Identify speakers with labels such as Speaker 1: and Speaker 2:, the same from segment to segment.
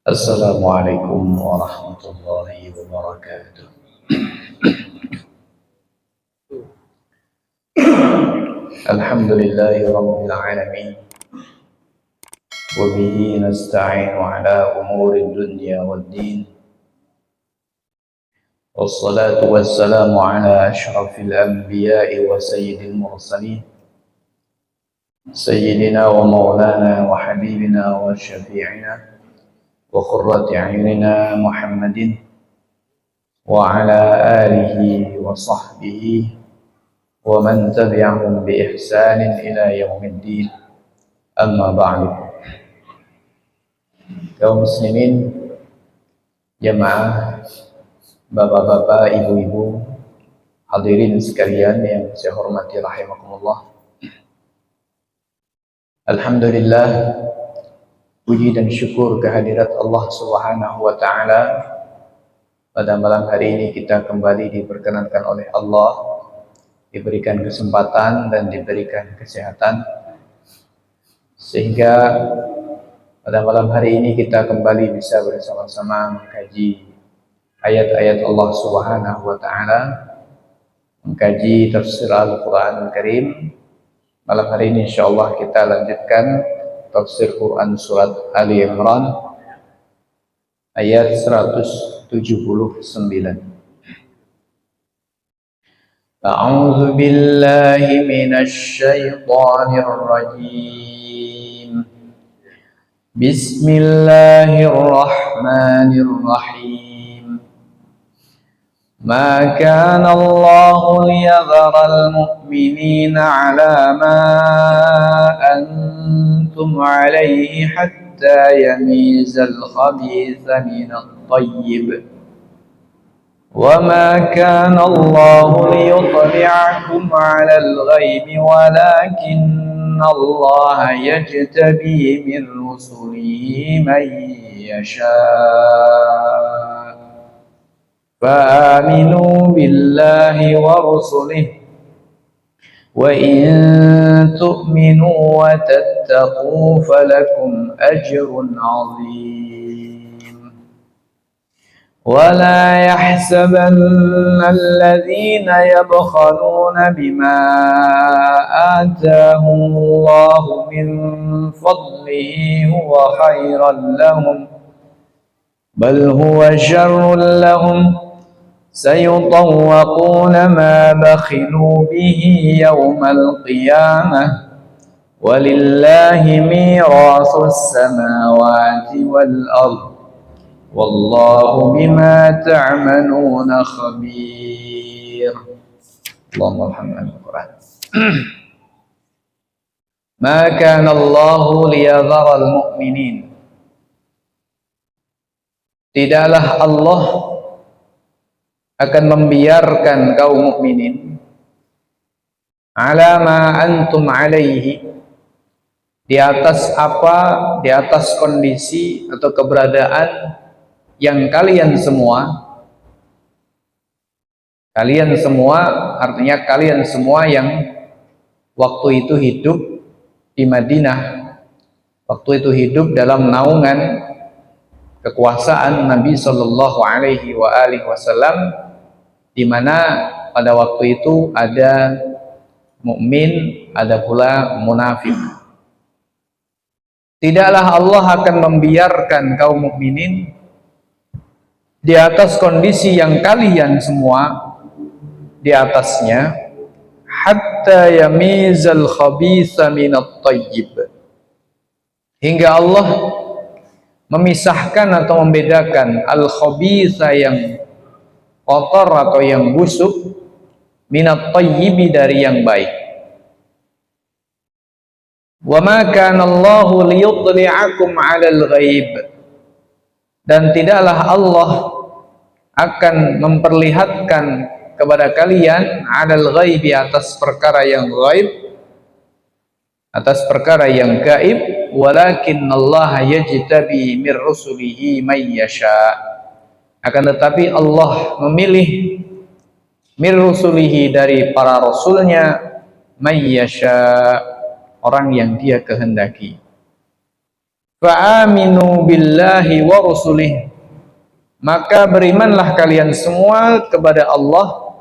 Speaker 1: Assalamualaikum warahmatullahi wabarakatuh. Alhamdulillahi rabbil alamin. Wa bihi nasta'inu ala umuri dunya waddin. Wassalatu wassalamu ala ashrafil anbiya'i wa sayyidil mursalin. Sayyidina wa maulana wa habibina wa syafi'ina wa qurrati a'yunina Muhammadin wa ala alihi wa sahbihi wa man tabi'ahum bi ihsanin ila yaumiddin. Amma ba'du. Kaum muslimin, jamaah, bapak-bapak, ibu-ibu, hadirin sekalian yang saya hormati rahimakumullah. Alhamdulillah, puji dan syukur kehadirat Allah Subhanahu wa taala. Pada malam hari ini kita kembali diperkenankan oleh Allah, diberikan kesempatan dan diberikan kesehatan, sehingga pada malam hari ini kita kembali bisa bersama-sama mengkaji ayat-ayat Allah Subhanahu wa taala, mengkaji tafsir Al-Qur'an Al-Karim. Malam hari ini insyaallah kita lanjutkan tafsir Quran surat Ali Imran ayat 179. A'udzu billahi minasy syaithanir rajim. Bismillahirrahmanirrahim. Ma kana Allahu liyadhara al-mu'minina 'ala ma antum 'alayhi hatta yamiza al-khabitha min at-tayyib. Wa ma kana Allahu liyuṭli'akum 'ala al-ghaibi walakinna Allaha yajtabi min rusulihi man yasha'. فآمنوا بالله ورسله وإن تؤمنوا وتتقوا فلكم أجر عظيم ولا يحسبن الذين يبخلون بما آتاهم الله من فضله هو خيرا لهم بل هو شر لهم سيطوقون ما بخلوا به يوم القيامة ولله ميراث السماوات والأرض والله بما تعملون خبير. اللهم ارحمنا بالقرآن. ما كان الله ليذر المؤمنين. Tidaklah Allah akan membiarkan kaum mukminin ala ma antum alaihi, di atas kondisi atau keberadaan yang kalian semua artinya kalian semua yang waktu itu hidup di Madinah, waktu itu hidup dalam naungan kekuasaan Nabi Shallallahu Alaihi Wasallam, di mana pada waktu itu ada mukmin, ada pula munafik. Tidaklah Allah akan membiarkan kaum mukminin di atas kondisi yang kalian semua di atasnya, hatta yamizal khabitha minat tayyib, hingga Allah memisahkan atau membedakan al-khabitha yang kotor atau yang busuk minat tayyibi dari yang baik. Wa ma kana Allahu liyuṭli'akum 'alal ghaib, dan tidaklah Allah akan memperlihatkan kepada kalian 'alal ghaibi, atas perkara yang ghaib, atas perkara yang gaib, walakinnallaha yajtabi mir rusulihi may yasha', akan tetapi Allah memilih mir rusulihi, dari para rasulnya, may yasha', orang yang dia kehendaki. Fa'aminu billahi wa rusulih, maka berimanlah kalian semua kepada Allah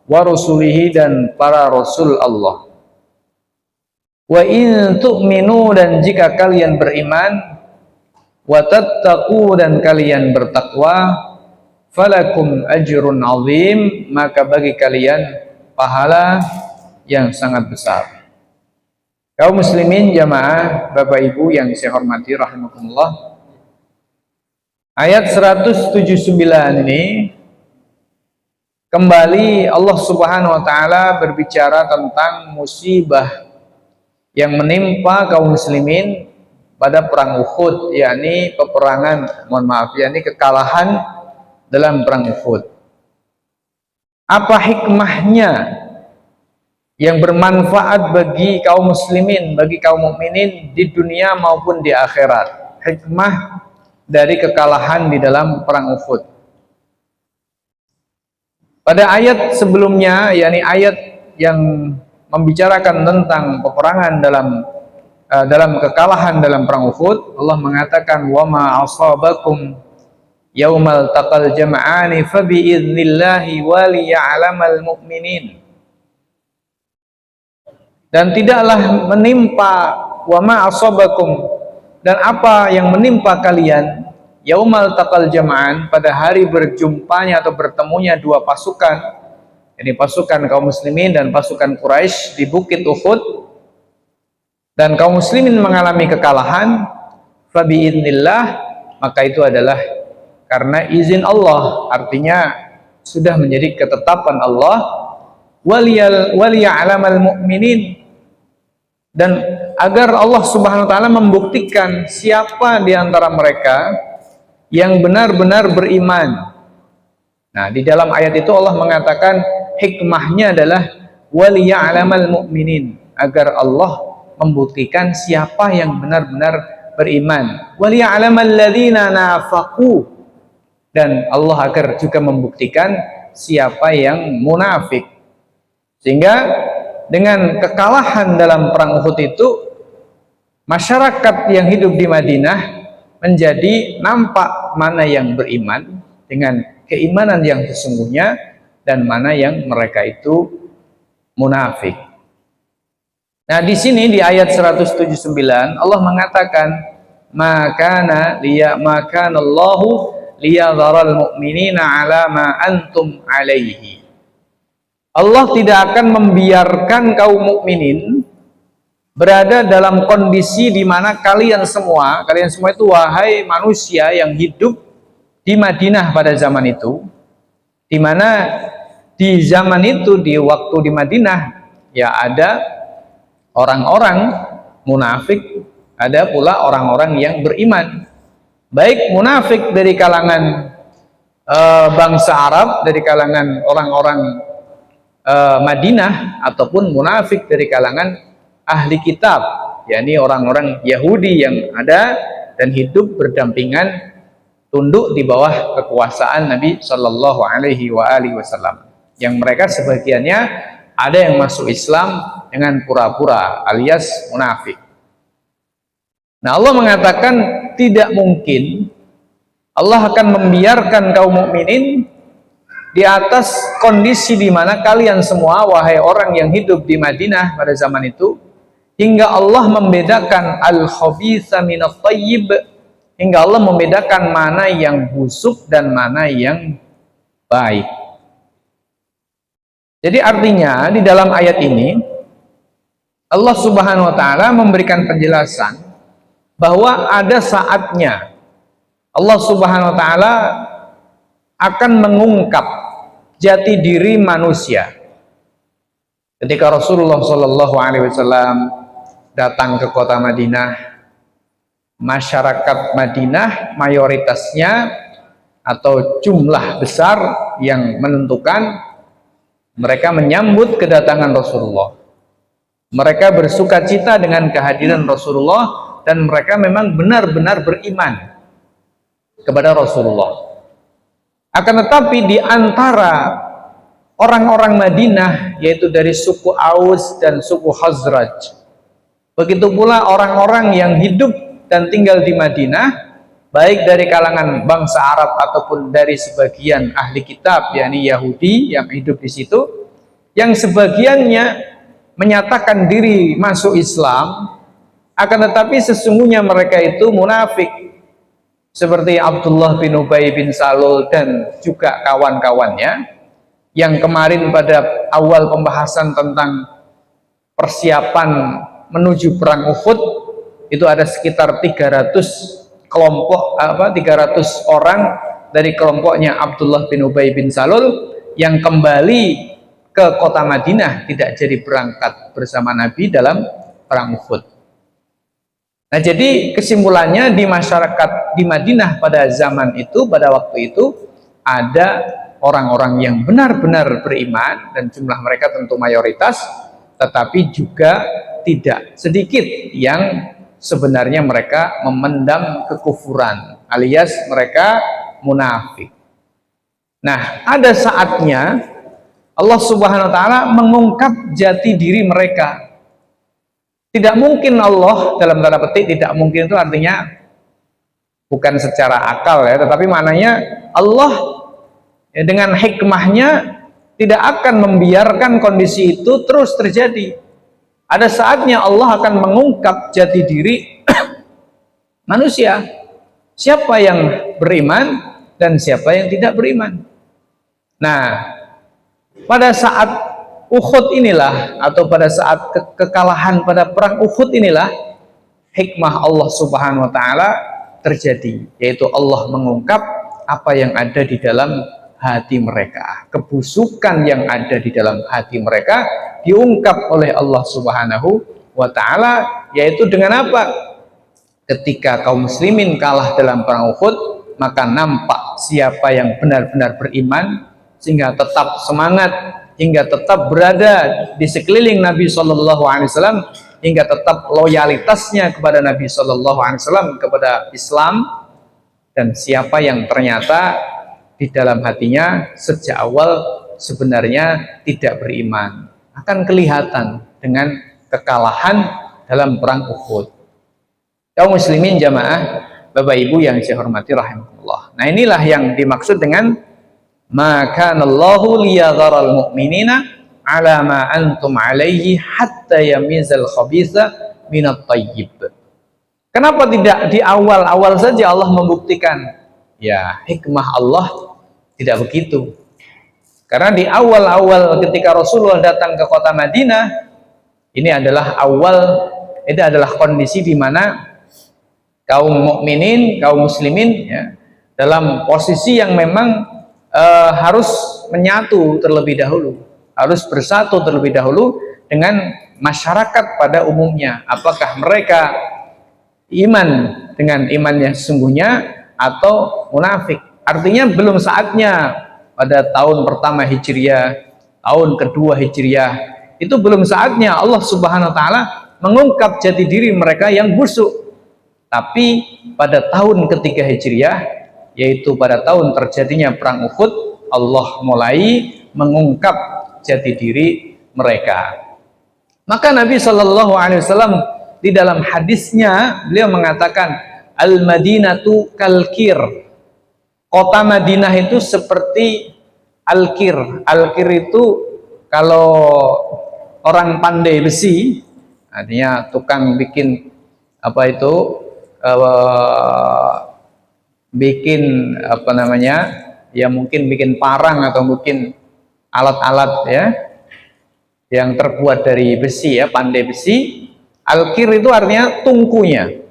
Speaker 1: wa rusulihi, dan para rasul Allah. Wa in tu'minu, dan jika kalian beriman, wa tattaqu, dan kalian bertakwa, falakum ajrun azim, maka bagi kalian pahala yang sangat besar. Kaum muslimin jamaah Bapak Ibu yang saya hormati rahimakumullah, ayat 179 ini kembali Allah Subhanahu wa taala berbicara tentang musibah yang menimpa kaum muslimin pada perang Uhud, yakni yakni kekalahan dalam perang Uhud. Apa hikmahnya yang bermanfaat bagi kaum muslimin, bagi kaum mukminin di dunia maupun di akhirat? Hikmah dari kekalahan di dalam perang Uhud. Pada ayat sebelumnya, yakni ayat yang membicarakan tentang peperangan dalam kekalahan dalam perang Uhud, Allah mengatakan, wa ma asabakum yaumal taqal jam'ani fa bi idznillah wa liya'lamal mu'minin. Dan tidaklah menimpa wa ma asabakum, dan apa yang menimpa kalian yaumal taqal jam'an, pada hari berjumpanya atau bertemunya dua pasukan, ini pasukan kaum muslimin dan pasukan Quraisy di Bukit Uhud, dan kaum muslimin mengalami kekalahan, fa bi idznillah, maka itu adalah karena izin Allah, artinya sudah menjadi ketetapan Allah. Waliya'lamal mu'minin, dan agar Allah Subhanahu wa taala membuktikan siapa di antara mereka yang benar-benar beriman. Nah, di dalam ayat itu Allah mengatakan hikmahnya adalah waliya'lamal mu'minin, agar Allah membuktikan siapa yang benar-benar beriman. Waliya'lamal ladzina nafaqu, dan Allah agar juga membuktikan siapa yang munafik. Sehingga dengan kekalahan dalam perang Uhud itu, masyarakat yang hidup di Madinah menjadi nampak mana yang beriman dengan keimanan yang sesungguhnya dan mana yang mereka itu munafik. Nah, di sini di ayat 179 Allah mengatakan, makana Allahu liyadharal mu'minina ala ma antum alaihi. Allah tidak akan membiarkan kaum mukminin berada dalam kondisi di mana kalian semua itu, wahai manusia yang hidup di Madinah pada zaman itu, di mana di zaman itu, di waktu di Madinah, ya ada orang-orang munafik, ada pula orang-orang yang beriman. Baik munafik dari kalangan bangsa Arab, dari kalangan orang-orang Madinah, ataupun munafik dari kalangan ahli kitab, yakni orang-orang Yahudi yang ada dan hidup berdampingan, tunduk di bawah kekuasaan Nabi Shallallahu Alaihi Wasallam, yang mereka sebagiannya ada yang masuk Islam dengan pura-pura alias munafik. Nah, Allah mengatakan tidak mungkin Allah akan membiarkan kaum mukminin di atas kondisi di mana kalian semua, wahai orang yang hidup di Madinah pada zaman itu, hingga Allah membedakan al-khabitha minat thayyib, hingga Allah membedakan mana yang busuk dan mana yang baik. Jadi artinya di dalam ayat ini Allah Subhanahu wa taala memberikan penjelasan bahwa ada saatnya Allah Subhanahu wa taala akan mengungkap jati diri manusia. Ketika Rasulullah Shallallahu Alaihi Wasallam datang ke kota Madinah, masyarakat Madinah mayoritasnya atau jumlah besar yang menentukan, mereka menyambut kedatangan Rasulullah. Mereka bersuka cita dengan kehadiran Rasulullah, dan mereka memang benar-benar beriman kepada Rasulullah. Akan tetapi di antara orang-orang Madinah, yaitu dari suku Aus dan suku Khazraj, begitu pula orang-orang yang hidup dan tinggal di Madinah, baik dari kalangan bangsa Arab ataupun dari sebagian ahli kitab, yakni Yahudi yang hidup di situ, yang sebagiannya menyatakan diri masuk Islam, akan tetapi sesungguhnya mereka itu munafik, seperti Abdullah bin Ubay bin Salul dan juga kawan-kawannya, yang kemarin pada awal pembahasan tentang persiapan menuju perang Uhud itu ada sekitar 300 kelompok 300 orang dari kelompoknya Abdullah bin Ubay bin Salul yang kembali ke kota Madinah, tidak jadi berangkat bersama Nabi dalam perang Uhud. Nah, jadi kesimpulannya di masyarakat di Madinah pada zaman itu, pada waktu itu ada orang-orang yang benar-benar beriman dan jumlah mereka tentu mayoritas, tetapi juga tidak sedikit yang sebenarnya mereka memendam kekufuran alias mereka munafik. Nah, ada saatnya Allah Subhanahu wa taala mengungkap jati diri mereka. Tidak mungkin Allah, dalam tanda petik tidak mungkin itu artinya bukan secara akal ya, tetapi maknanya Allah ya, dengan hikmahnya tidak akan membiarkan kondisi itu terus terjadi. Ada saatnya Allah akan mengungkap jati diri manusia, siapa yang beriman dan siapa yang tidak beriman. Nah, pada saat Uhud inilah, atau pada saat kekalahan pada perang Uhud inilah, hikmah Allah Subhanahu wa taala terjadi, yaitu Allah mengungkap apa yang ada di dalam hati mereka, kebusukan yang ada di dalam hati mereka diungkap oleh Allah Subhanahu wa taala, yaitu dengan apa? Ketika kaum muslimin kalah dalam perang Uhud, maka nampak siapa yang benar-benar beriman sehingga tetap semangat, hingga tetap berada di sekeliling Nabi Shallallahu Alaihi Wasallam, hingga tetap loyalitasnya kepada Nabi Shallallahu Alaihi Wasallam, kepada Islam, dan siapa yang ternyata di dalam hatinya sejak awal sebenarnya tidak beriman, akan kelihatan dengan kekalahan dalam perang Uhud. Kaum muslimin jamaah, Bapak Ibu yang saya hormati rahimahullah. Nah, inilah yang dimaksud dengan maka Allahu liyadharal mu'minina ala ma antum alaihi hatta yamizal khabitha minat tayyib. Kenapa tidak di awal-awal saja Allah membuktikan? Ya, hikmah Allah tidak begitu. Karena di awal-awal ketika Rasulullah datang ke kota Madinah, ini adalah kondisi di mana kaum mukminin, kaum muslimin ya, dalam posisi yang memang harus menyatu terlebih dahulu, harus bersatu terlebih dahulu dengan masyarakat pada umumnya. Apakah mereka iman dengan imannya sesungguhnya atau munafik? Artinya belum saatnya pada tahun pertama Hijriah, tahun kedua Hijriah, itu belum saatnya Allah Subhanahu wa taala mengungkap jati diri mereka yang busuk. Tapi pada tahun ketiga Hijriah, yaitu pada tahun terjadinya perang Uhud, Allah mulai mengungkap jati diri mereka. Maka Nabi Shallallahu Alaihi Wasallam di dalam hadisnya beliau mengatakan, Al-Madinatu kalkir. Kota Madinah itu seperti al-kir. Al-kir itu kalau orang pandai besi, artinya tukang bikin apa itu, bikin apa namanya, ya mungkin bikin parang atau mungkin alat-alat ya yang terbuat dari besi ya, pandai besi. Al-kir itu artinya tungkunya.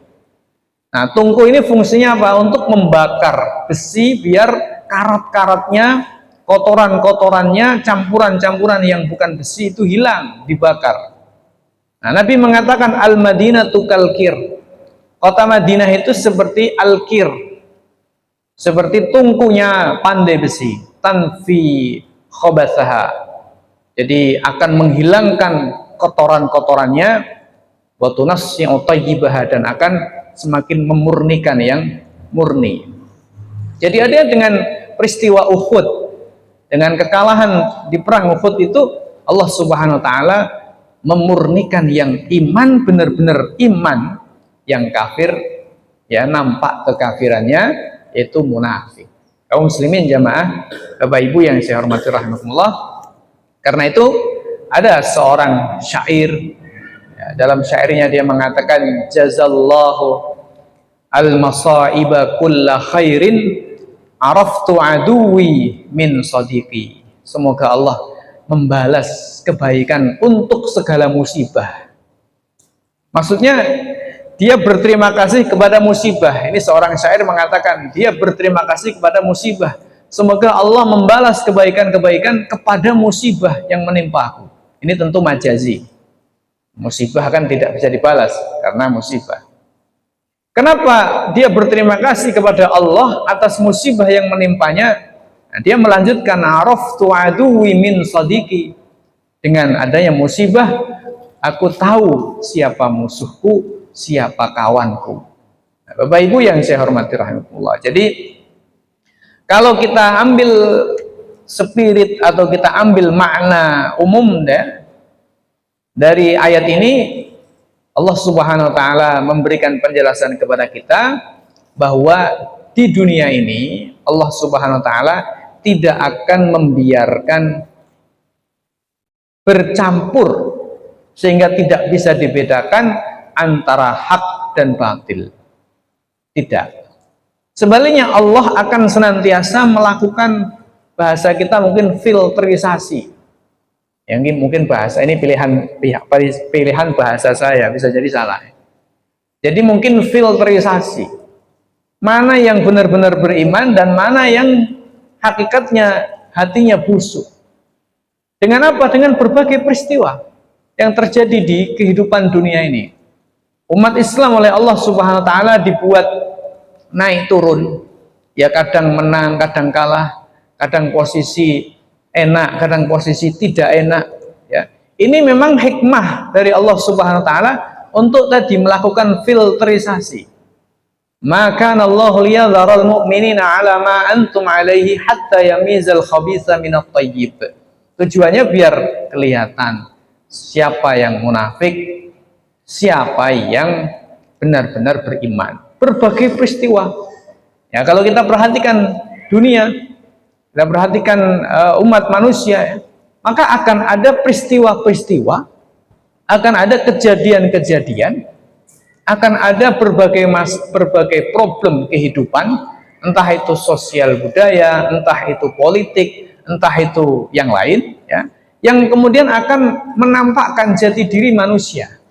Speaker 1: Nah, tungku ini fungsinya apa? Untuk membakar besi biar karat-karatnya, kotoran-kotorannya, campuran-campuran yang bukan besi itu hilang, dibakar. Nah, Nabi mengatakan Al-Madinatu kalkir. Kota Madinah itu seperti al-kir, seperti tungkunya pandai besi, tanfi khobathaha, jadi akan menghilangkan kotoran-kotorannya, wa tunasyi'u thayyibaha, dan akan semakin memurnikan yang murni. Jadi ada dengan peristiwa Uhud, dengan kekalahan di perang Uhud itu, Allah Subhanahu wa taala memurnikan yang iman benar-benar iman, yang kafir ya, nampak kekafirannya, itu munafik. Kaum muslimin jamaah, Bapak Ibu yang saya hormati rahimakumullah. Karena itu ada seorang syair, ya, dalam syairnya dia mengatakan, jazallahu al-masaiba kulla khairin araftu aduwi min sadiqi. Semoga Allah membalas kebaikan untuk segala musibah. Maksudnya dia berterima kasih kepada musibah. Ini seorang syair mengatakan dia berterima kasih kepada musibah. Semoga Allah membalas kebaikan-kebaikan kepada musibah yang menimpa aku. Ini tentu majazi. Musibah kan tidak bisa dibalas karena musibah. Kenapa dia berterima kasih kepada Allah atas musibah yang menimpanya? Nah, dia melanjutkan, araftu aduwi min sadiqi. Dengan adanya musibah, aku tahu siapa musuhku, siapa kawanku. Nah, Bapak Ibu yang saya hormati rahimahullah. Jadi kalau kita ambil spirit atau kita ambil makna umum dari ayat ini, Allah Subhanahu wa taala memberikan penjelasan kepada kita bahwa di dunia ini Allah Subhanahu wa taala tidak akan membiarkan bercampur sehingga tidak bisa dibedakan antara hak dan batil. Tidak. Sebaliknya Allah akan senantiasa melakukan, bahasa kita mungkin filterisasi. Yang ini mungkin bahasa ini pilihan bahasa saya, bisa jadi salah. Jadi mungkin filterisasi. Mana yang benar-benar beriman dan mana yang hakikatnya hatinya busuk. Dengan apa? Dengan berbagai peristiwa yang terjadi di kehidupan dunia ini. Umat Islam oleh Allah Subhanahu wa taala dibuat naik turun. Ya, kadang menang, kadang kalah, kadang posisi enak, kadang posisi tidak enak, ya. Ini memang hikmah dari Allah Subhanahu wa taala untuk tadi melakukan filterisasi. Maka Allah liyadharal mu'minina 'ala ma antum 'alaihi hatta yamizal khabitha minat thayyib. Tujuannya biar kelihatan siapa yang munafik, siapa yang benar-benar beriman. Berbagai peristiwa. Ya, kalau kita perhatikan dunia, kita perhatikan umat manusia, maka akan ada peristiwa-peristiwa, akan ada kejadian-kejadian, akan ada berbagai problem kehidupan, entah itu sosial budaya, entah itu politik, entah itu yang lain, ya, yang kemudian akan menampakkan jati diri manusia.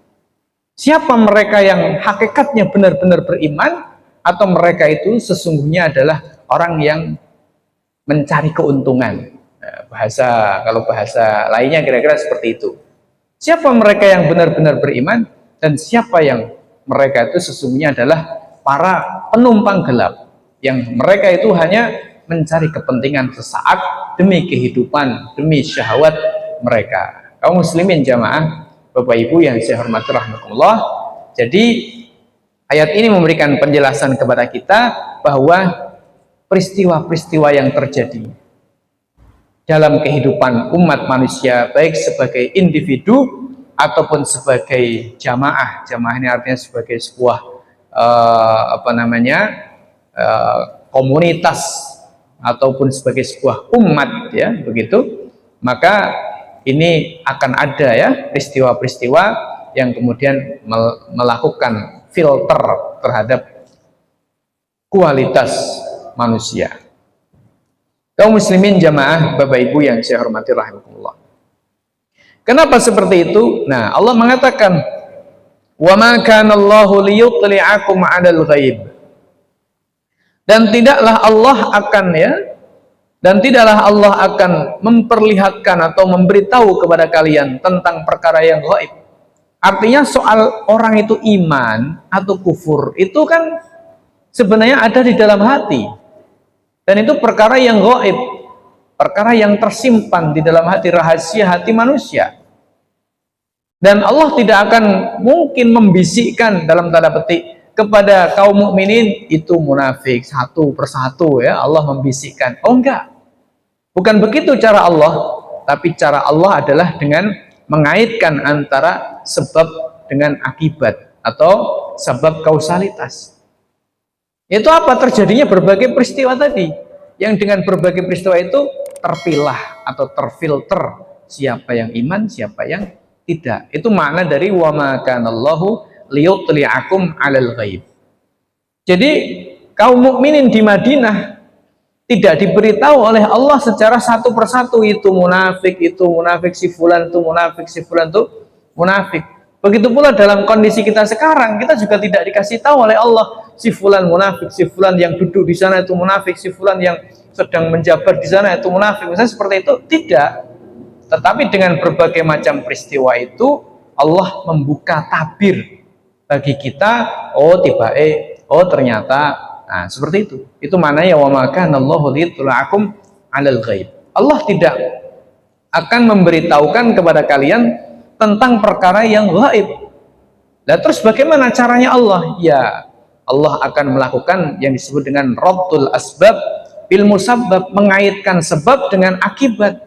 Speaker 1: Siapa mereka yang hakikatnya benar-benar beriman, atau mereka itu sesungguhnya adalah orang yang mencari keuntungan. Kalau bahasa lainnya kira-kira seperti itu. Siapa mereka yang benar-benar beriman, dan siapa yang mereka itu sesungguhnya adalah para penumpang gelap, yang mereka itu hanya mencari kepentingan sesaat demi kehidupan, demi syahwat mereka. Kaum muslimin jamaah, Bapak Ibu yang saya hormati rahmatullah. Jadi ayat ini memberikan penjelasan kepada kita bahwa peristiwa-peristiwa yang terjadi dalam kehidupan umat manusia, baik sebagai individu ataupun sebagai jamaah. Jamaah ini artinya sebagai sebuah komunitas ataupun sebagai sebuah umat, ya, begitu. Maka ini akan ada, ya, peristiwa-peristiwa yang kemudian melakukan filter terhadap kualitas manusia. Kaum muslimin jamaah, Bapak Ibu yang saya hormati rahimakumullah. Kenapa seperti itu? Nah, Allah mengatakan, "Wa ma kana Allahu liyutli'akum 'alal ghaib." Dan tidaklah Allah akan memperlihatkan atau memberitahu kepada kalian tentang perkara yang gaib. Artinya soal orang itu iman atau kufur itu kan sebenarnya ada di dalam hati. Dan itu perkara yang gaib, perkara yang tersimpan di dalam hati, rahasia hati manusia. Dan Allah tidak akan mungkin membisikkan dalam tanda petik kepada kaum mukminin itu munafik satu persatu, ya, Allah membisikkan. Oh enggak, bukan begitu cara Allah. Tapi cara Allah adalah dengan mengaitkan antara sebab dengan akibat atau sebab kausalitas. Itu apa? Terjadinya berbagai peristiwa tadi. Yang dengan berbagai peristiwa itu terpilah atau terfilter siapa yang iman, siapa yang tidak. Itu makna dari wa ma kanallahu liyutli'akum 'alal ghaib. Jadi kaum mukminin di Madinah tidak diberitahu oleh Allah secara satu persatu, itu munafik si fulan, itu munafik si fulan, itu munafik. Begitu pula dalam kondisi kita sekarang, kita juga tidak dikasih tahu oleh Allah si fulan munafik, si fulan yang duduk di sana itu munafik, si fulan yang sedang menjabat di sana itu munafik. Misalnya seperti itu, tidak. Tetapi dengan berbagai macam peristiwa itu Allah membuka tabir bagi kita, oh ternyata. Nah, seperti itu. Itu maknanya wa ma kana Allahu liyutli'akum 'alal ghaib. Allah tidak akan memberitahukan kepada kalian tentang perkara yang gaib. Nah, terus bagaimana caranya Allah? Ya, Allah akan melakukan yang disebut dengan rabtul asbab bil musabbab, mengaitkan sebab dengan akibat,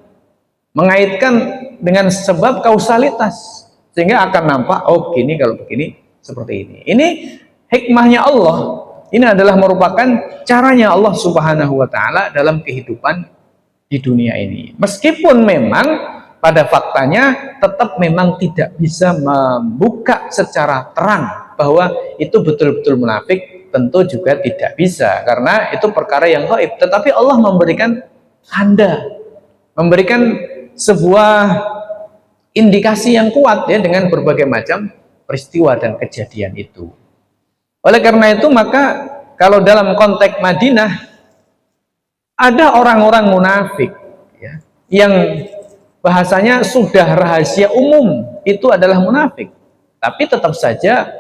Speaker 1: mengaitkan dengan sebab kausalitas, sehingga akan nampak, oh gini kalau begini seperti ini. Ini hikmahnya Allah. Ini adalah merupakan caranya Allah Subhanahu wa Ta'ala dalam kehidupan di dunia ini. Meskipun memang pada faktanya tetap memang tidak bisa membuka secara terang bahwa itu betul-betul munafik, tentu juga tidak bisa, karena itu perkara yang gaib. Tetapi Allah memberikan tanda, memberikan sebuah indikasi yang kuat ya dengan berbagai macam peristiwa dan kejadian itu. Oleh karena itu, maka kalau dalam konteks Madinah ada orang-orang munafik ya, yang bahasanya sudah rahasia umum itu adalah munafik, tapi tetap saja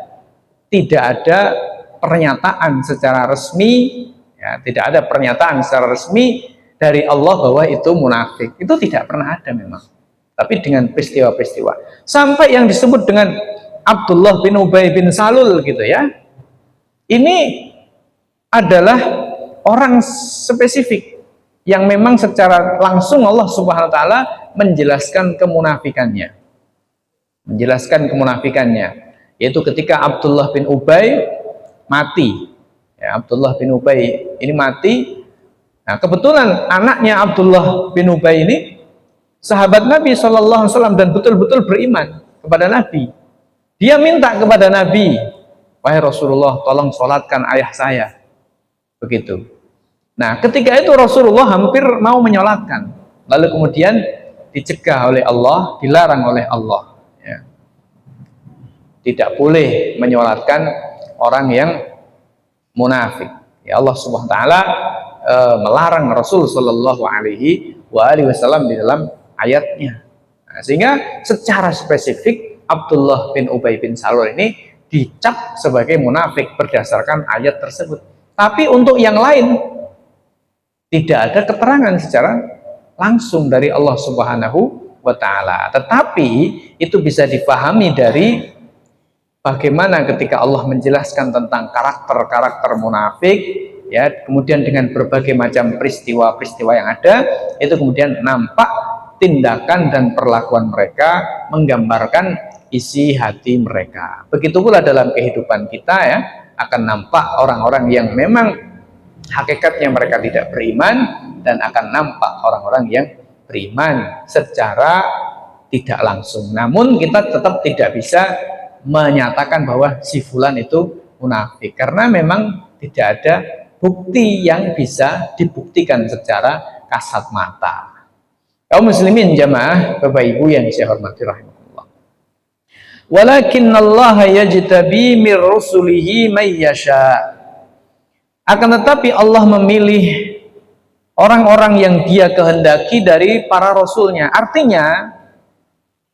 Speaker 1: tidak ada pernyataan secara resmi ya, tidak ada pernyataan secara resmi dari Allah bahwa itu munafik. Itu tidak pernah ada memang, tapi dengan peristiwa-peristiwa sampai yang disebut dengan Abdullah bin Ubay bin Salul gitu ya. Ini adalah orang spesifik yang memang secara langsung Allah Subhanahu wa Ta'ala menjelaskan kemunafikannya. Yaitu ketika Abdullah bin Ubay mati. Ya, Abdullah bin Ubay ini mati. Nah, kebetulan anaknya Abdullah bin Ubay ini sahabat Nabi SAW dan betul-betul beriman kepada Nabi. Dia minta kepada Nabi, wahai Rasulullah, tolong sholatkan ayah saya. Begitu. Nah, ketika itu Rasulullah hampir mau menyolatkan, lalu kemudian dicegah oleh Allah, dilarang oleh Allah ya. Tidak boleh menyolatkan orang yang munafik ya. Allah Subhanahu wa Ta'ala melarang Rasul Shallallahu Alaihi Wasallam di dalam ayatnya. Nah, sehingga secara spesifik Abdullah bin Ubay bin Salul ini dicap sebagai munafik berdasarkan ayat tersebut. Tapi untuk yang lain tidak ada keterangan secara langsung dari Allah Subhanahu wa Ta'ala. Tetapi itu bisa dipahami dari bagaimana ketika Allah menjelaskan tentang karakter-karakter munafik ya, kemudian dengan berbagai macam peristiwa-peristiwa yang ada, itu kemudian nampak tindakan dan perlakuan mereka menggambarkan isi hati mereka. Begitu pula dalam kehidupan kita ya, akan nampak orang-orang yang memang hakikatnya mereka tidak beriman, dan akan nampak orang-orang yang beriman secara tidak langsung. Namun kita tetap tidak bisa menyatakan bahwa si fulan itu munafik, karena memang tidak ada bukti yang bisa dibuktikan secara kasat mata. Kaum muslimin jamaah Bapak Ibu yang saya hormati rahimahullah. Walakinallaha yajtabi mir rusulihi may yasha. Akan tetapi Allah memilih orang-orang yang Dia kehendaki dari para rasulnya. Artinya,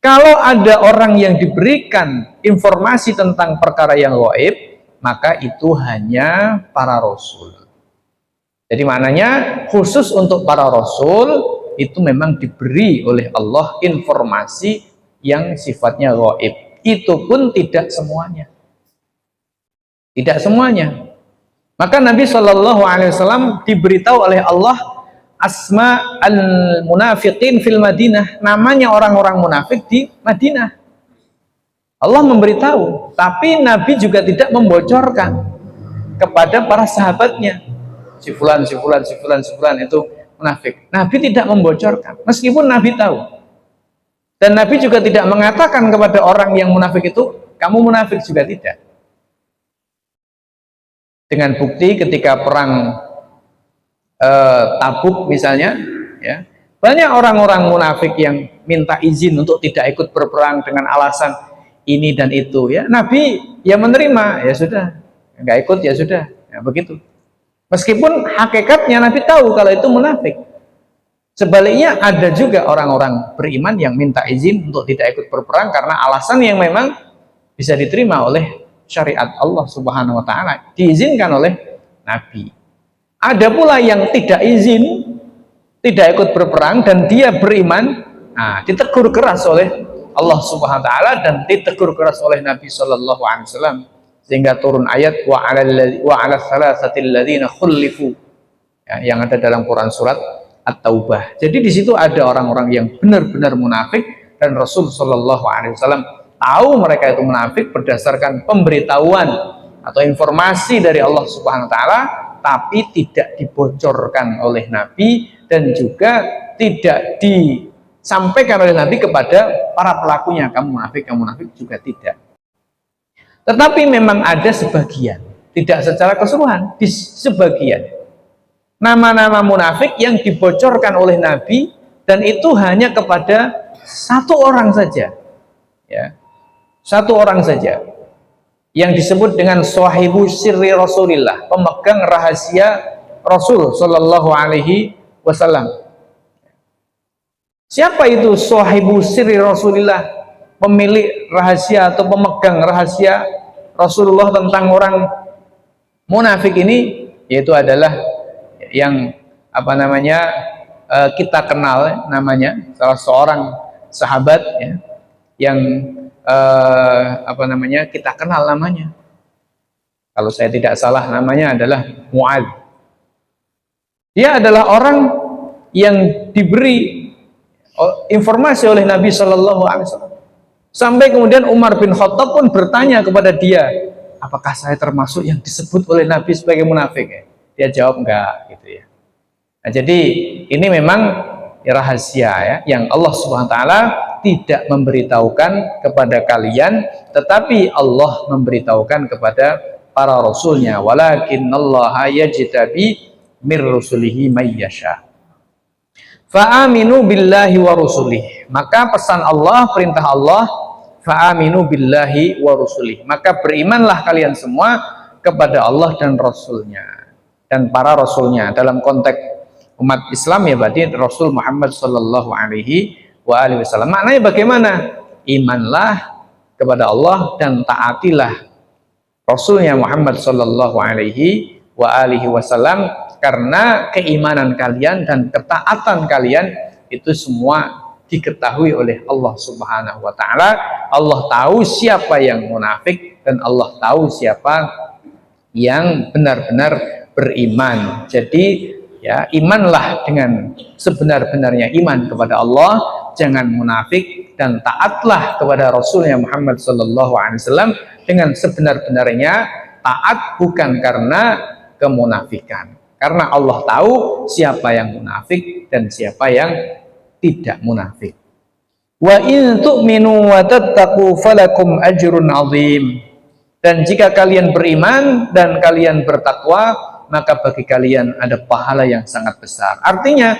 Speaker 1: kalau ada orang yang diberikan informasi tentang perkara yang gaib, maka itu hanya para rasul. Jadi maknanya khusus untuk para rasul itu memang diberi oleh Allah informasi yang sifatnya gaib. Itu pun tidak semuanya. Tidak semuanya. Maka Nabi SAW diberitahu oleh Allah asma al-munafiqin fil Madinah, namanya orang-orang munafik di Madinah. Allah memberitahu, tapi Nabi juga tidak membocorkan. kepada para sahabatnya. Si fulan itu munafik. Nabi tidak membocorkan, meskipun Nabi tahu. Dan Nabi juga tidak mengatakan kepada orang yang munafik itu, kamu munafik, juga tidak. Dengan bukti ketika perang Tabuk misalnya, ya, banyak orang-orang munafik yang minta izin untuk tidak ikut berperang dengan alasan ini dan itu, ya. Nabi ya menerima, ya sudah, nggak ikut ya sudah, ya begitu. Meskipun hakikatnya Nabi tahu kalau itu munafik. Sebaliknya ada juga orang-orang beriman yang minta izin untuk tidak ikut berperang karena alasan yang memang bisa diterima oleh syariat Allah Subhanahu wa taala, diizinkan oleh Nabi. Ada pula yang tidak izin, tidak ikut berperang dan dia beriman, nah, ditegur keras oleh Allah Subhanahu wa taala dan ditegur keras oleh Nabi sallallahu alaihi wasallam, sehingga turun ayat wa 'ala salasatil ladzina khulifu, ya, yang ada dalam Quran surat At-Taubah. Jadi di situ ada orang-orang yang benar-benar munafik dan Rasul sallallahu alaihi wasallam tahu mereka itu munafik berdasarkan pemberitahuan atau informasi dari Allah Subhanahu wa taala, tapi tidak dibocorkan oleh Nabi dan juga tidak disampaikan oleh Nabi kepada para pelakunya, kamu munafik juga tidak. Tetapi memang ada sebagian, tidak secara keseluruhan, di sebagian nama-nama munafik yang dibocorkan oleh Nabi, dan itu hanya kepada satu orang saja, ya, satu orang saja, yang disebut dengan sahibu sirri Rasulillah, pemegang rahasia Rasul Shallallahu Alaihi Wasallam. Siapa itu sahibu sirri Rasulillah, pemilik rahasia atau pemegang rahasia Rasulullah tentang orang munafik ini? Yaitu adalah yang kita kenal namanya, salah seorang sahabat, ya, yang kita kenal namanya, kalau saya tidak salah namanya adalah Mu'adz. Dia adalah orang yang diberi informasi oleh Nabi Shallallahu Alaihi Wasallam, sampai kemudian Umar bin Khattab pun bertanya kepada dia, apakah saya termasuk yang disebut oleh Nabi sebagai munafik? Dia jawab enggak, gitu ya. Nah, jadi ini memang rahasia, ya, yang Allah Subhanahu wa taala tidak memberitahukan kepada kalian, tetapi Allah memberitahukan kepada para rasulnya. Walakinallaha yajtabi mir rusulihi may yasha. Fa aminu billahi wa rusulih. Maka pesan Allah, perintah Allah, fa aminu billahi wa rusulih. Maka berimanlah kalian semua kepada Allah dan Rasulnya dan para Rasulnya. Dalam konteks umat Islam, ya, berarti Rasul Muhammad Sallallahu Alaihi Wasallam. Maknanya bagaimana? Imanlah kepada Allah dan taatilah Rasulnya Muhammad Sallallahu Alaihi Wasallam, karena keimanan kalian dan ketaatan kalian itu semua diketahui oleh Allah Subhanahu wa taala. Allah tahu siapa yang munafik dan Allah tahu siapa yang benar-benar beriman. Jadi, ya, imanlah dengan sebenar-benarnya iman kepada Allah, jangan munafik, dan taatlah kepada Rasulnya Muhammad Sallallahu Alaihi Wasallam dengan sebenar-benarnya taat, bukan karena kemunafikan, karena Allah tahu siapa yang munafik dan siapa yang tidak munafik. Wa in tu'minu wa tattaqu falakum ajrun azim. Dan jika kalian beriman dan kalian bertakwa, maka bagi kalian ada pahala yang sangat besar. Artinya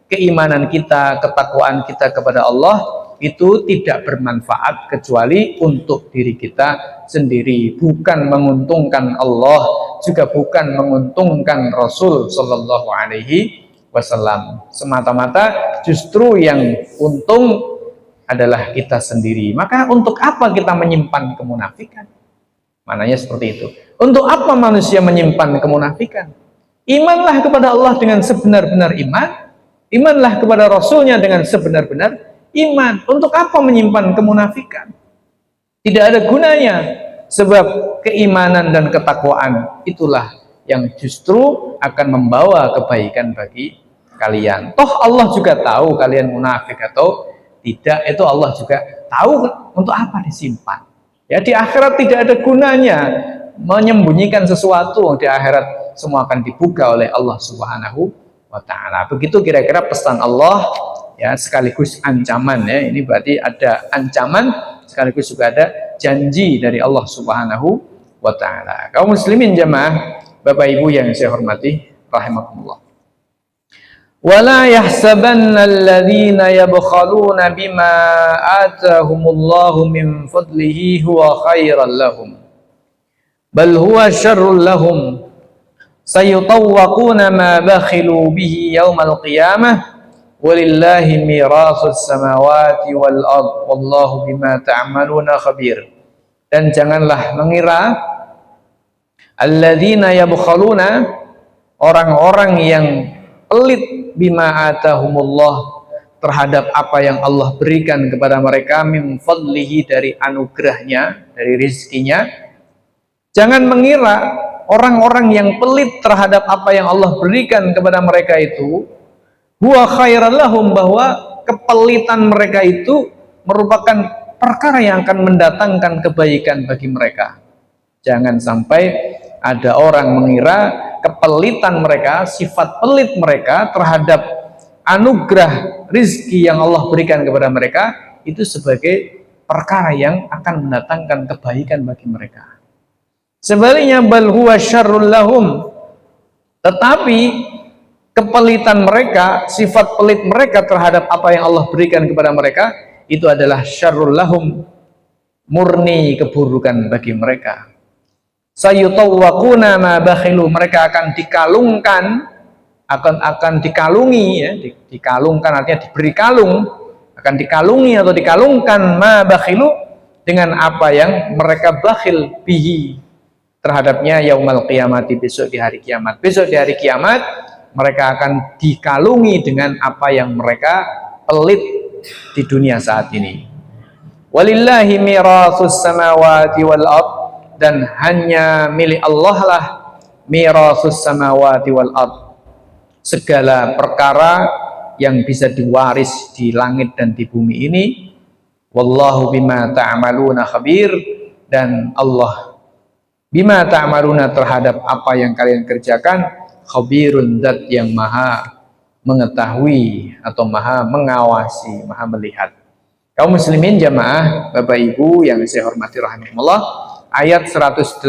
Speaker 1: keimanan kita, ketakwaan kita kepada Allah itu tidak bermanfaat kecuali untuk diri kita sendiri, bukan menguntungkan Allah, juga bukan menguntungkan Rasul Shallallahu Alaihi Wasallam. Semata-mata justru yang untung adalah kita sendiri. Maka untuk apa kita menyimpan kemunafikan? Maknanya seperti itu. Untuk apa manusia menyimpan kemunafikan? Imanlah kepada Allah dengan sebenar-benar iman, imanlah kepada Rasulnya dengan sebenar-benar iman. Untuk apa menyimpan kemunafikan? Tidak ada gunanya, sebab keimanan dan ketakwaan itulah yang justru akan membawa kebaikan bagi kalian. Toh Allah juga tahu kalian munafik atau tidak, itu Allah juga tahu. Untuk apa disimpan? Ya, di akhirat tidak ada gunanya menyembunyikan sesuatu di akhirat semua akan dibuka oleh Allah Subhanahu wa taala. Begitu kira-kira pesan Allah ya, sekaligus ancaman ya. Ini berarti ada ancaman sekaligus juga ada janji dari Allah Subhanahu wa taala. Kaum muslimin jamaah, Bapak Ibu yang saya hormati rahimakumullah. Wala yahsabanna alladhina yabkhaluna bima atahumullahu min fadlihi huwa khairan lahum bal huwa syarrun lahum sayutawwaquna ma bakhilu bihi yaumal qiyamah walillahi mirasus samawati wal ard wallahu bima ta'maluna khabir. Dan janganlah mengira alladzina yabkhaluna, orang-orang yang pelit bima atahumullah, terhadap apa yang Allah berikan kepada mereka, min fadlihi, dari anugerahnya, dari rizkinya. Jangan mengira orang-orang yang pelit terhadap apa yang Allah berikan kepada mereka itu huwa khairan lahum, bahwa kepelitan mereka itu merupakan perkara yang akan mendatangkan kebaikan bagi mereka. Jangan sampai ada orang mengira kepelitan mereka, sifat pelit mereka terhadap anugerah rizki yang Allah berikan kepada mereka itu sebagai perkara yang akan mendatangkan kebaikan bagi mereka. Sebaliknya, bal huwa syarrul lahum, tetapi kepelitan mereka, sifat pelit mereka terhadap apa yang Allah berikan kepada mereka itu adalah syarrul lahum, murni keburukan bagi mereka. Sayutawwaquna ma bakhilu, mereka akan dikalungkan, akan dikalungi ya, dikalungkan artinya diberi kalung, akan dikalungi atau dikalungkan ma bakhilu, dengan apa yang mereka bakhil bihi, terhadapnya yaumal qiyamati, besok di hari kiamat. Besok di hari kiamat mereka akan dikalungi dengan apa yang mereka pelit di dunia saat ini. Walillahi mirasus samawati wal ard, dan hanya milik Allah lah mirasus samawati wal ard, segala perkara yang bisa diwaris di langit dan di bumi ini. Wallahu bima ta'maluna khabir, dan Allah bima ta'maluna, terhadap apa yang kalian kerjakan, khabirun, zat yang maha mengetahui atau maha mengawasi, maha melihat. Kaum muslimin jamaah, Bapak Ibu yang saya hormati rahimakumullah, ayat 180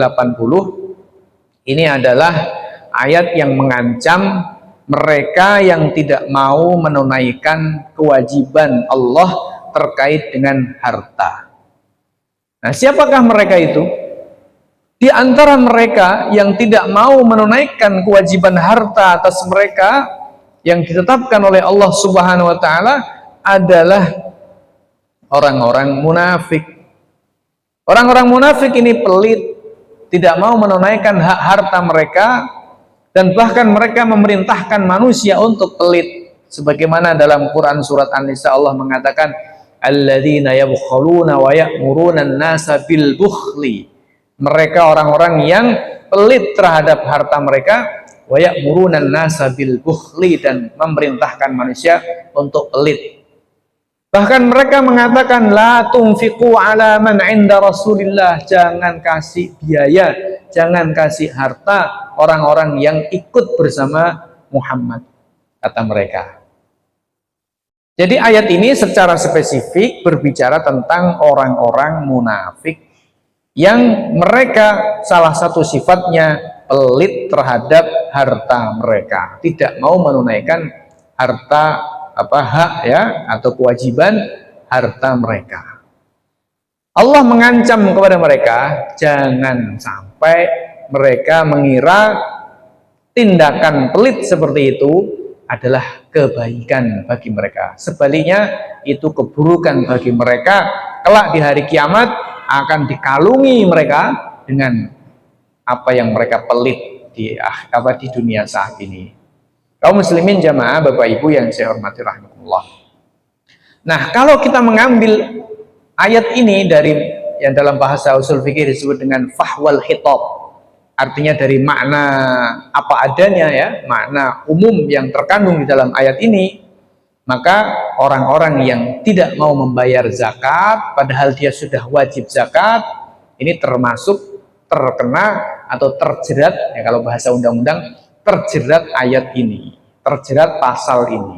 Speaker 1: ini adalah ayat yang mengancam mereka yang tidak mau menunaikan kewajiban Allah terkait dengan harta. Nah, siapakah mereka itu? Di antara mereka yang tidak mau menunaikan kewajiban harta atas mereka yang ditetapkan oleh Allah Subhanahu wa taala adalah orang-orang munafik. Orang-orang munafik ini pelit, tidak mau menunaikan hak harta mereka, dan bahkan mereka memerintahkan manusia untuk pelit. Sebagaimana dalam Quran surat An-Nisa Allah mengatakan, alladzina yabkhaluna wa ya'muruna an-nasa bil bukhli. Mereka orang-orang yang pelit terhadap harta mereka, wa ya'muruna an-nasa bil bukhli, dan memerintahkan manusia untuk pelit. Bahkan mereka mengatakan la tunfiqu ala man 'inda Rasulillah, jangan kasih biaya, jangan kasih harta orang-orang yang ikut bersama Muhammad, kata mereka. Jadi ayat ini secara spesifik berbicara tentang orang-orang munafik yang mereka salah satu sifatnya pelit terhadap harta mereka, tidak mau menunaikan harta hak ya atau kewajiban harta mereka. Allah mengancam kepada mereka jangan sampai mereka mengira tindakan pelit seperti itu adalah kebaikan bagi mereka. Sebaliknya itu keburukan bagi mereka. Kelak di hari kiamat akan dikalungi mereka dengan apa yang mereka pelit di dunia saat ini. Kaum muslimin jamaah, Bapak Ibu yang saya hormati rahimakumullah. Nah, kalau kita mengambil ayat ini dari yang dalam bahasa usul fikih disebut dengan fahwal khitab, artinya dari makna apa adanya ya, makna umum yang terkandung di dalam ayat ini, maka orang-orang yang tidak mau membayar zakat padahal dia sudah wajib zakat, ini termasuk terkena atau terjerat, ya kalau bahasa undang-undang, terjerat ayat ini, terjerat pasal ini,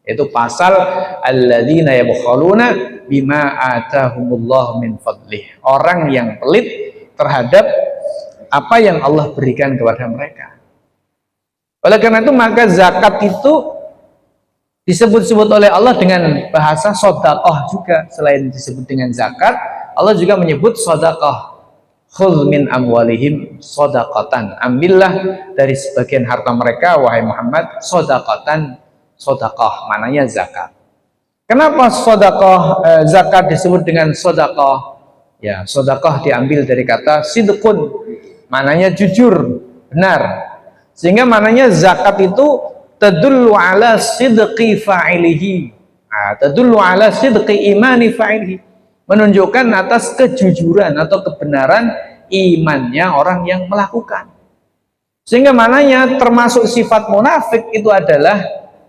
Speaker 1: yaitu pasal alladzina yabkhaluna bima atahumullah min fadlih, orang yang pelit terhadap apa yang Allah berikan kepada mereka. Oleh karena itu maka zakat itu disebut-sebut oleh Allah dengan bahasa sedekah juga. Selain disebut dengan zakat, Allah juga menyebut sedekah. Khudz min amwalihim shadaqatan, ambillah dari sebagian harta mereka wahai Muhammad shadaqatan, sedekah maknanya zakat. Kenapa sedekah zakat disebut dengan sedekah? Ya, sedekah diambil dari kata sidqun, maknanya jujur, benar. Sehingga maknanya zakat itu tadullu ala sidqi fa'ilihi, tadullu ala sidqi imani fa'ilihi, menunjukkan atas kejujuran atau kebenaran imannya orang yang melakukan. Sehingga maknanya termasuk sifat munafik itu adalah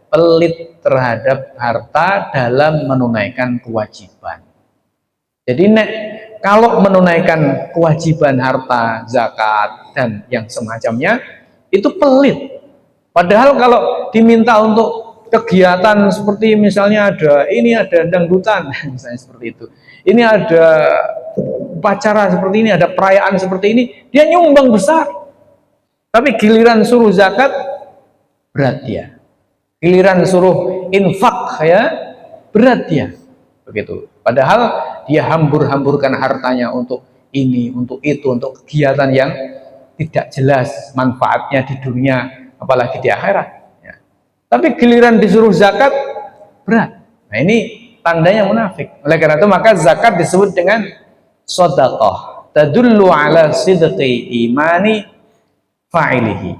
Speaker 1: pelit terhadap harta dalam menunaikan kewajiban. Jadi kalau menunaikan kewajiban harta, zakat, dan yang semacamnya itu pelit. Padahal kalau diminta untuk kegiatan seperti misalnya ada dangdutan misalnya seperti itu, ini ada upacara seperti ini, ada perayaan seperti ini, dia nyumbang besar. Tapi giliran suruh zakat berat dia, giliran suruh infak ya berat dia, begitu. Padahal dia hambur-hamburkan hartanya untuk ini, untuk itu, untuk kegiatan yang tidak jelas manfaatnya di dunia, apalagi di akhirat ya. Tapi giliran disuruh zakat berat. Nah ini tandanya munafik. Oleh karena itu maka zakat disebut dengan shadaqah, tadullu ala sidqi imani fa'ilihi,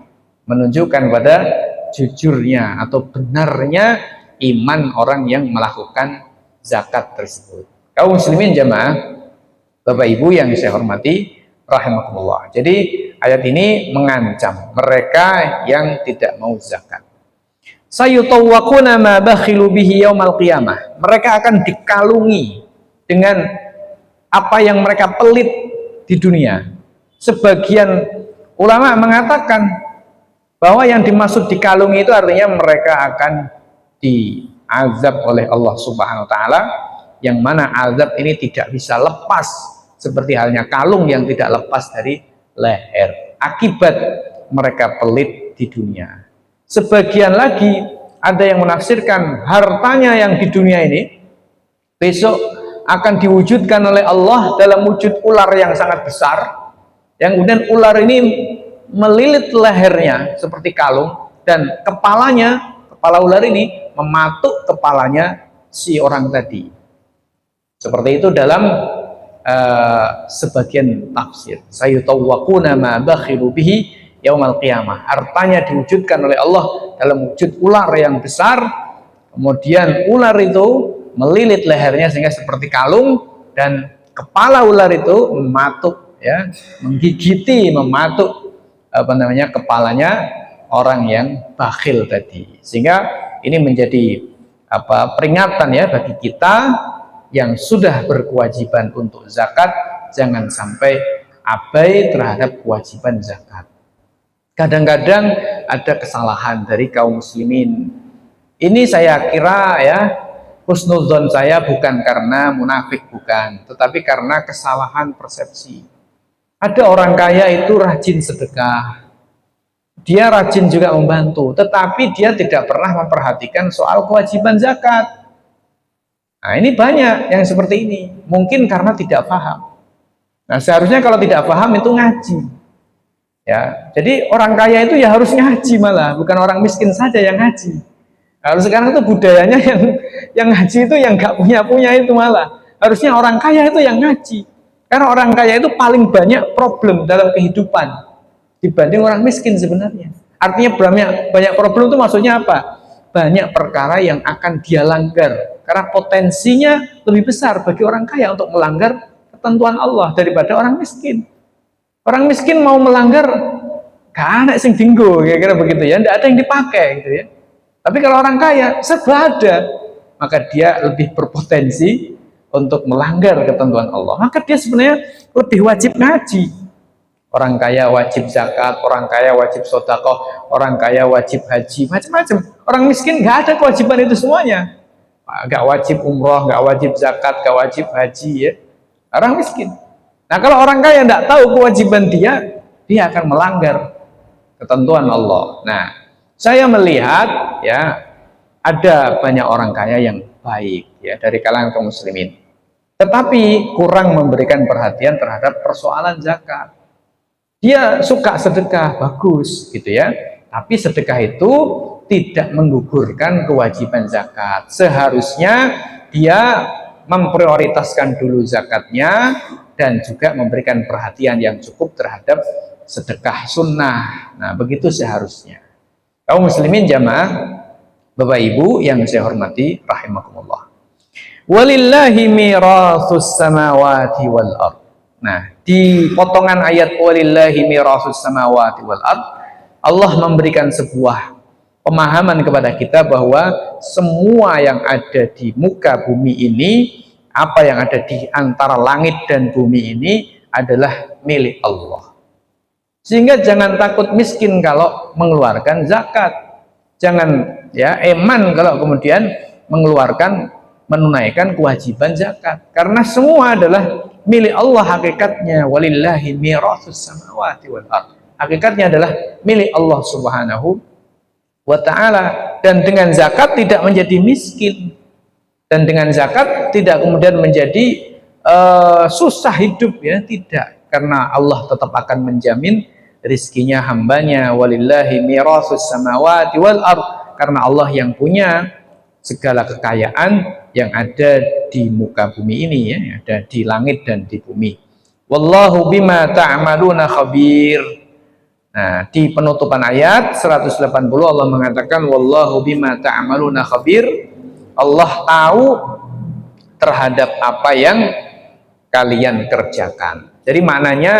Speaker 1: menunjukkan pada jujurnya atau benarnya iman orang yang melakukan zakat tersebut. Kaum muslimin jamaah, Bapak Ibu yang saya hormati rahimakumullah. Jadi ayat ini mengancam mereka yang tidak mau zakat. Sayutawwaquna ma bakhilu bihi yaumal qiyamah. Mereka akan dikalungi dengan apa yang mereka pelit di dunia. Sebagian ulama mengatakan bahwa yang dimaksud dikalungi itu artinya mereka akan diazab oleh Allah Subhanahu wa taala, yang mana azab ini tidak bisa lepas seperti halnya kalung yang tidak lepas dari leher akibat mereka pelit di dunia. Sebagian lagi ada yang menafsirkan hartanya yang di dunia ini besok akan diwujudkan oleh Allah dalam wujud ular yang sangat besar, yang kemudian ular ini melilit lehernya seperti kalung, dan kepala ular ini mematuk kepalanya si orang tadi. Seperti itu dalam sebagian tafsir. Sayutawwaquna ma bakhilu bihi yaumal qiyamah. Hartanya diwujudkan oleh Allah dalam wujud ular yang besar, kemudian ular itu melilit lehernya sehingga seperti kalung, dan kepala ular itu mematuk ya, menggigiti, mematuk kepalanya orang yang bakhil tadi. Sehingga ini menjadi peringatan ya bagi kita yang sudah berkewajiban untuk zakat, jangan sampai abai terhadap kewajiban zakat. Kadang-kadang ada kesalahan dari kaum muslimin. Ini saya kira ya, husnudzon saya bukan karena munafik, bukan, tetapi karena kesalahan persepsi. Ada orang kaya itu rajin sedekah, dia rajin juga membantu, tetapi dia tidak pernah memperhatikan soal kewajiban zakat. Nah ini banyak yang seperti ini, mungkin karena tidak paham. Nah seharusnya kalau tidak paham itu ngaji ya. Jadi orang kaya itu ya harus ngaji, malah bukan orang miskin saja yang ngaji. Kalau sekarang itu budayanya yang ngaji itu yang nggak punya itu, malah harusnya orang kaya itu yang ngaji, karena orang kaya itu paling banyak problem dalam kehidupan dibanding orang miskin sebenarnya. Artinya banyak problem itu maksudnya apa? Banyak perkara yang akan dia langgar, karena potensinya lebih besar bagi orang kaya untuk melanggar ketentuan Allah daripada orang miskin. Orang miskin mau melanggar gak ada sing dinggo, kira-kira begitu ya, tidak ada yang dipakai gitu ya. Tapi kalau orang kaya serba ada, maka dia lebih berpotensi untuk melanggar ketentuan Allah. Maka dia sebenarnya lebih wajib ngaji. Orang kaya wajib zakat, orang kaya wajib sedekah, orang kaya wajib haji, macam-macam. Orang miskin nggak ada kewajiban itu semuanya. Nggak wajib umroh, nggak wajib zakat, nggak wajib haji ya. Orang miskin. Nah kalau orang kaya nggak tahu kewajiban dia akan melanggar ketentuan Allah. Nah saya melihat ya ada banyak orang kaya yang baik ya dari kalangan kaum muslimin. Tetapi kurang memberikan perhatian terhadap persoalan zakat. Dia suka sedekah, bagus gitu ya. Tapi sedekah itu tidak menggugurkan kewajiban zakat. Seharusnya dia memprioritaskan dulu zakatnya dan juga memberikan perhatian yang cukup terhadap sedekah sunnah. Nah, begitu seharusnya. Kaum muslimin jamaah, Bapak Ibu yang saya hormati rahimakumullah. Walillahi mirasus samawati wal ardh. Nah, di potongan ayat walillahi mirasus samawati wal ard, Allah memberikan sebuah pemahaman kepada kita bahwa semua yang ada di muka bumi ini, apa yang ada di antara langit dan bumi ini adalah milik Allah. Sehingga jangan takut miskin kalau mengeluarkan zakat. Jangan ya eman kalau kemudian menunaikan kewajiban zakat. Karena semua adalah milik Allah hakikatnya. Walillahi mirasus samawati wal ardh. Hakikatnya adalah milik Allah Subhanahu wa ta'ala. Dan dengan zakat tidak menjadi miskin. Dan dengan zakat tidak kemudian menjadi susah hidup ya, tidak. Karena Allah tetap akan menjamin rizkinya hambanya. Walillahi mirasus samawati wal ardh. Karena Allah yang punya segala kekayaan yang ada di muka bumi ini ya, yang ada di langit dan di bumi. Wallahu bima ta'maluna khabir. Nah, di penutupan ayat 180 Allah mengatakan wallahu bima ta'maluna khabir. Allah tahu terhadap apa yang kalian kerjakan. Jadi maknanya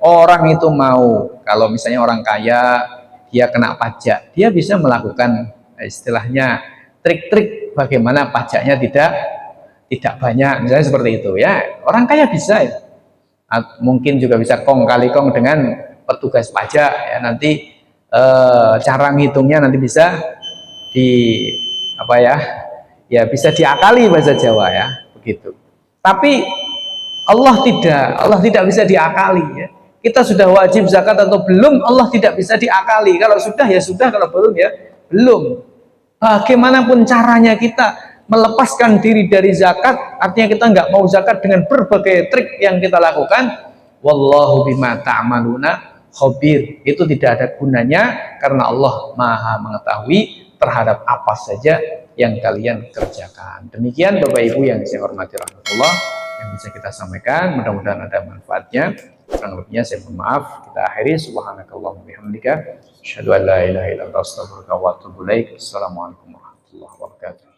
Speaker 1: orang itu mau, kalau misalnya orang kaya dia kena pajak, dia bisa melakukan istilahnya trik-trik bagaimana pajaknya tidak banyak, misalnya seperti itu ya. Orang kaya bisa ya. Mungkin juga bisa kong kali kong dengan petugas pajak ya, nanti cara ngitungnya nanti bisa bisa diakali bahasa Jawa ya, begitu. Tapi Allah tidak bisa diakali ya. Kita sudah wajib zakat atau belum, Allah tidak bisa diakali. Kalau sudah ya sudah, kalau belum ya belum. Bagaimanapun caranya kita melepaskan diri dari zakat, artinya kita nggak mau zakat dengan berbagai trik yang kita lakukan, wallahu bima ta'maluna khabir. Itu tidak ada gunanya karena Allah Maha mengetahui terhadap apa saja yang kalian kerjakan. Demikian Bapak Ibu yang saya hormati rahmatullah yang bisa kita sampaikan, mudah-mudahan ada manfaatnya. Kurang lebihnya saya mohon maaf. Kita akhiri subhanakallahumma bihamdika asyhadu an la ilaha illa anta astaghfiruka wa atubu ilaik. Assalamualaikum warahmatullahi wabarakatuh.